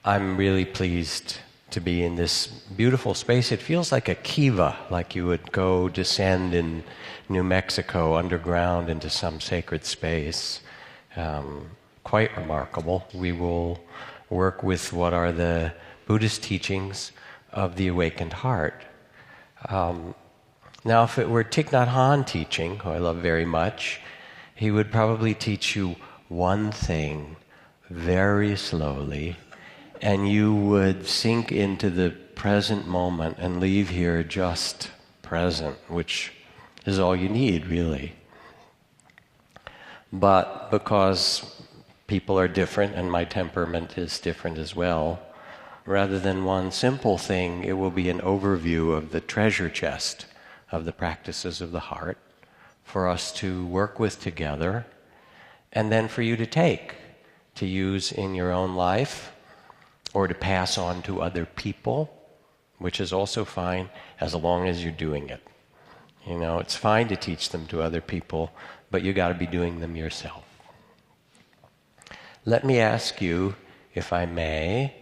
I'm really pleased to be in this beautiful space. It feels like a kiva, like you would go descend in New Mexico underground into some sacred space. Quite remarkable. We will work with what are the Buddhist teachings of the awakened heart. Now, if it were Thich Nhat Hanh teaching, who I love very much, he would probably teach you one thing very slowly, and you would sink into the present moment and leave here just present, which is all you need, really. But because people are different and my temperament is different as well, rather than one simple thing, it will be an overview of the treasure chest of the practices of the heart for us to work with together, and then for you to use in your own life, or to pass on to other people, which is also fine as long as you're doing it. You know, it's fine to teach them to other people, but you got to be doing them yourself. Let me ask you, if I may,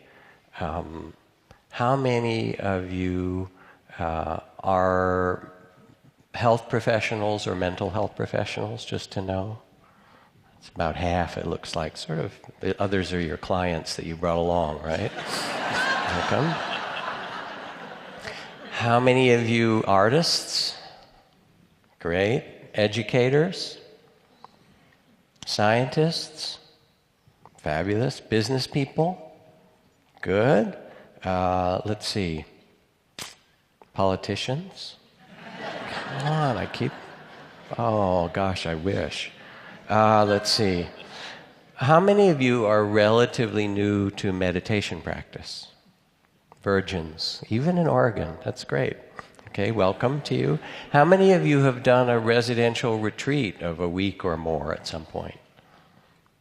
how many of you are health professionals or mental health professionals, just to know? It's about half, it looks like. Sort of, the others are your clients that you brought along, right? Welcome. How many of you artists? Great. Educators? Scientists? Fabulous. Business people? Good. Let's see. Politicians? Come on, oh gosh, I wish. Let's see. How many of you are relatively new to meditation practice? Virgins, even in Oregon. That's great. Okay, welcome to you. How many of you have done a residential retreat of a week or more at some point?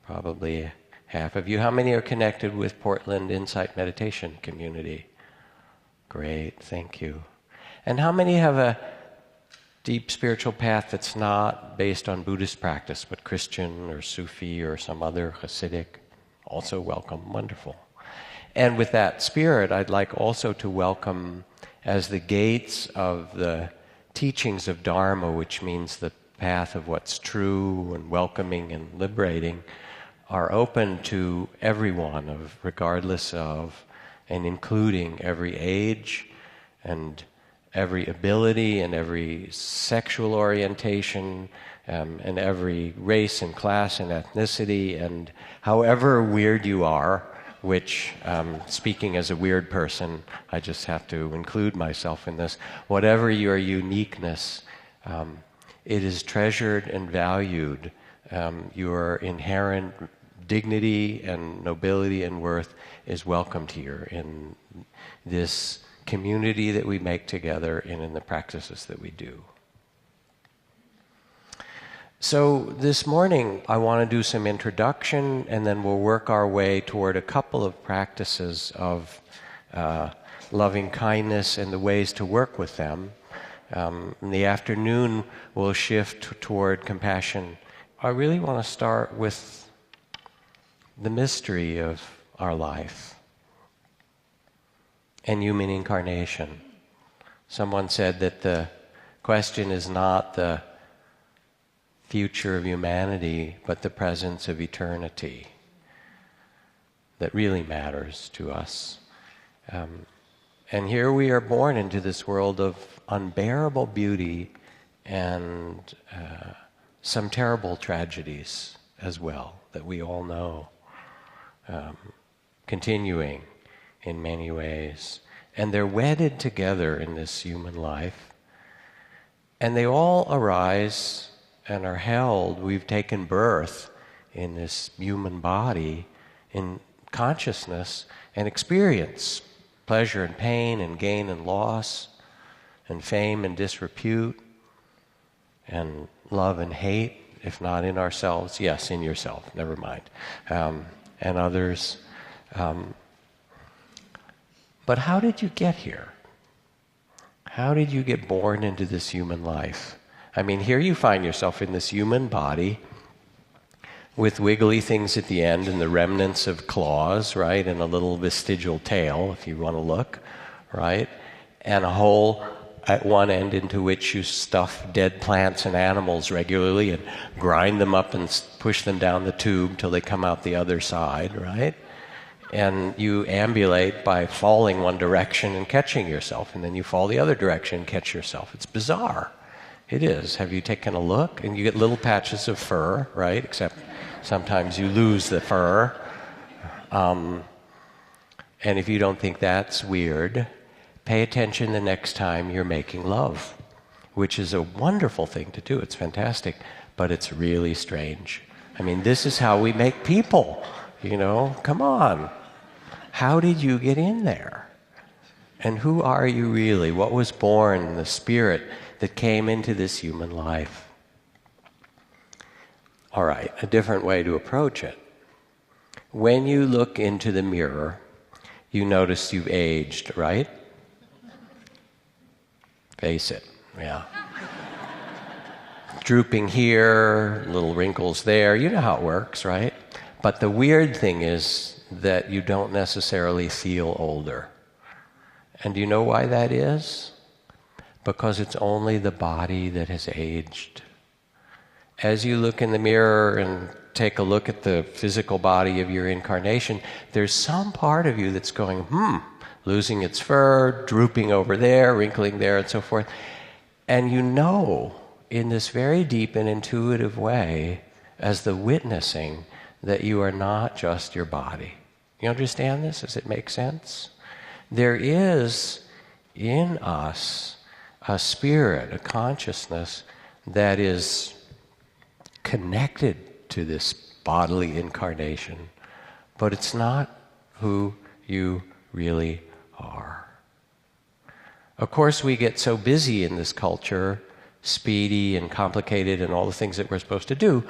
Probably half of you. How many are connected with Portland Insight Meditation Community? Great, thank you. And how many have a deep spiritual path that's not based on Buddhist practice, but Christian or Sufi or some other Hasidic? Also welcome, wonderful. And with that spirit, I'd like also to welcome, as the gates of the teachings of Dharma, which means the path of what's true and welcoming and liberating, are open to everyone, regardless of, and including every age and every ability and every sexual orientation, and every race and class and ethnicity, and however weird you are, which, speaking as a weird person, I just have to include myself in this. Whatever your uniqueness, it is treasured and valued. Your inherent dignity and nobility and worth is welcomed here in this community that we make together and in the practices that we do. So this morning I want to do some introduction, and then we'll work our way toward a couple of practices of loving kindness and the ways to work with them. In the afternoon we'll shift toward compassion. I really want to start with the mystery of our life and human incarnation. Someone said that the question is not the future of humanity, but the presence of eternity that really matters to us. And here we are born into this world of unbearable beauty and some terrible tragedies as well that we all know, continuing in many ways. And they're wedded together in this human life. And they all arise and are held. We've taken birth in this human body, in consciousness and experience, pleasure and pain and gain and loss, and fame and disrepute, and love and hate, if not in ourselves, yes, in yourself, never mind, and others. But how did you get here? How did you get born into this human life? I mean, here you find yourself in this human body, with wiggly things at the end and the remnants of claws, right, and a little vestigial tail, if you want to look, right, and a hole at one end into which you stuff dead plants and animals regularly and grind them up and push them down the tube till they come out the other side, right? And you ambulate by falling one direction and catching yourself, and then you fall the other direction and catch yourself. It's bizarre. It is. Have you taken a look? And you get little patches of fur, right? Except sometimes you lose the fur. And if you don't think that's weird, pay attention the next time you're making love, which is a wonderful thing to do. It's fantastic, but it's really strange. I mean, this is how we make people, you know? Come on. How did you get in there? And who are you really? What was born, the spirit that came into this human life? All right, a different way to approach it. When you look into the mirror, you notice you've aged, right? Face it, yeah. Drooping here, little wrinkles there. You know how it works, right? But the weird thing is that you don't necessarily feel older. And do you know why that is? Because it's only the body that has aged. As you look in the mirror and take a look at the physical body of your incarnation, there's some part of you that's going, losing its fur, drooping over there, wrinkling there, and so forth. And you know, in this very deep and intuitive way, as the witnessing, that you are not just your body. You understand this? Does it make sense? There is in us a spirit, a consciousness that is connected to this bodily incarnation, but it's not who you really are. Of course, we get so busy in this culture, speedy and complicated and all the things that we're supposed to do,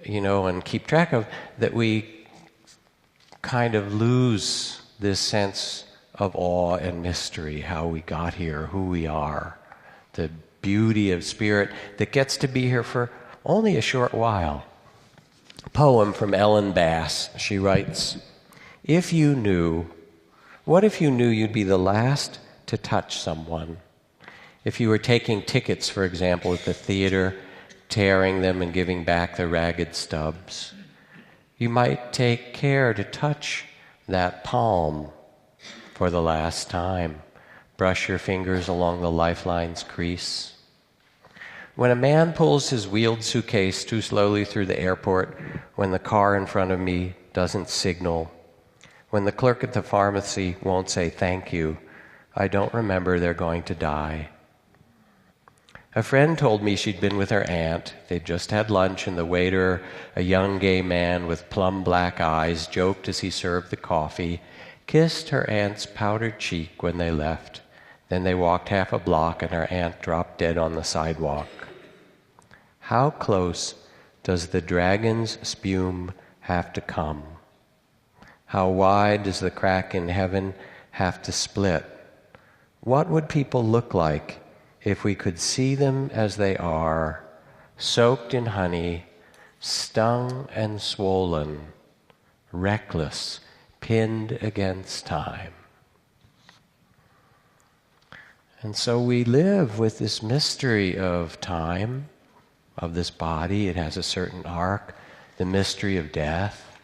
you know, and keep track of, that we kind of lose this sense of awe and mystery, how we got here, who we are, the beauty of spirit that gets to be here for only a short while. A poem from Ellen Bass. She writes, what if you knew you'd be the last to touch someone? If you were taking tickets, for example, at the theater, tearing them and giving back the ragged stubs, you might take care to touch that palm for the last time. Brush your fingers along the lifeline's crease. When a man pulls his wheeled suitcase too slowly through the airport, when the car in front of me doesn't signal, when the clerk at the pharmacy won't say thank you, I don't remember they're going to die. A friend told me she'd been with her aunt. They'd just had lunch, and the waiter, a young gay man with plum black eyes, joked as he served the coffee, kissed her aunt's powdered cheek when they left. Then they walked half a block, and her aunt dropped dead on the sidewalk. How close does the dragon's spume have to come? How wide does the crack in heaven have to split? What would people look like if we could see them as they are, soaked in honey, stung and swollen, reckless, pinned against time? And so we live with this mystery of time, of this body. It has a certain arc, the mystery of death,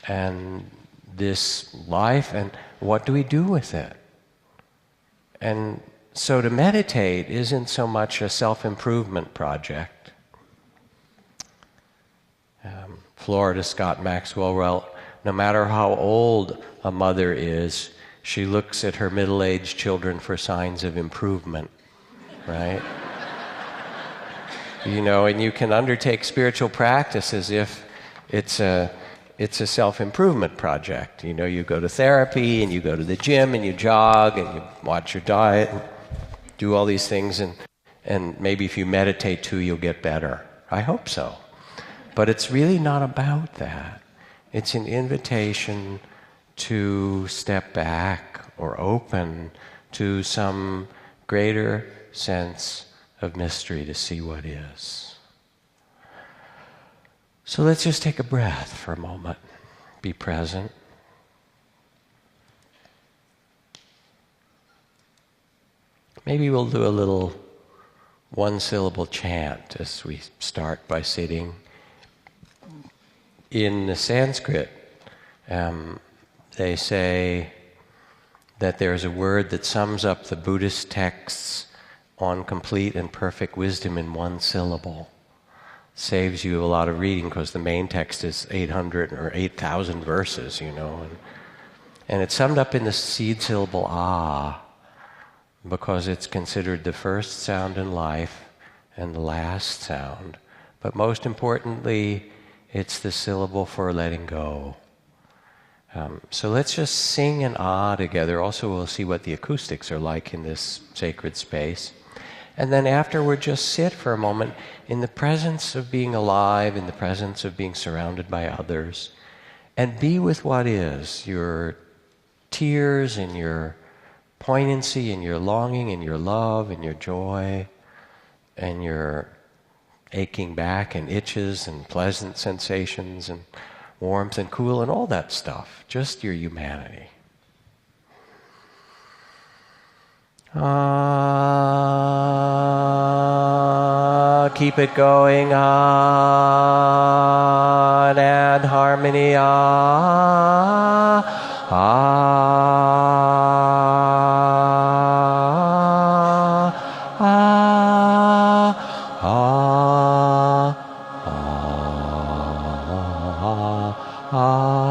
and this life, and what do we do with it? And so to meditate isn't so much a self-improvement project. Florida Scott Maxwell wrote, no matter how old a mother is, she looks at her middle-aged children for signs of improvement, right? You know, and you can undertake spiritual practice as if it's a self-improvement project. You know, you go to therapy, and you go to the gym, and you jog, and you watch your diet, and do all these things, and maybe if you meditate too, you'll get better. I hope so. But it's really not about that. It's an invitation to step back or open to some greater sense of mystery, to see what is. So let's just take a breath for a moment. Be present. Maybe we'll do a little one-syllable chant as we start by sitting. In the Sanskrit, they say that there's a word that sums up the Buddhist texts on complete and perfect wisdom in one syllable. Saves you a lot of reading because the main text is 800 or 8,000 verses, and it's summed up in the seed syllable ah, because it's considered the first sound in life and the last sound. But most importantly, it's the syllable for letting go. So let's just sing an ah together. Also, we'll see what the acoustics are like in this sacred space. And then afterward, just sit for a moment in the presence of being alive, in the presence of being surrounded by others, and be with what is, your tears and your poignancy and your longing and your love and your joy and your aching back and itches and pleasant sensations and warmth and cool and all that stuff. Just your humanity. Ah, keep it going on, and harmony ah, ah, ah, ah, ah, ah, ah.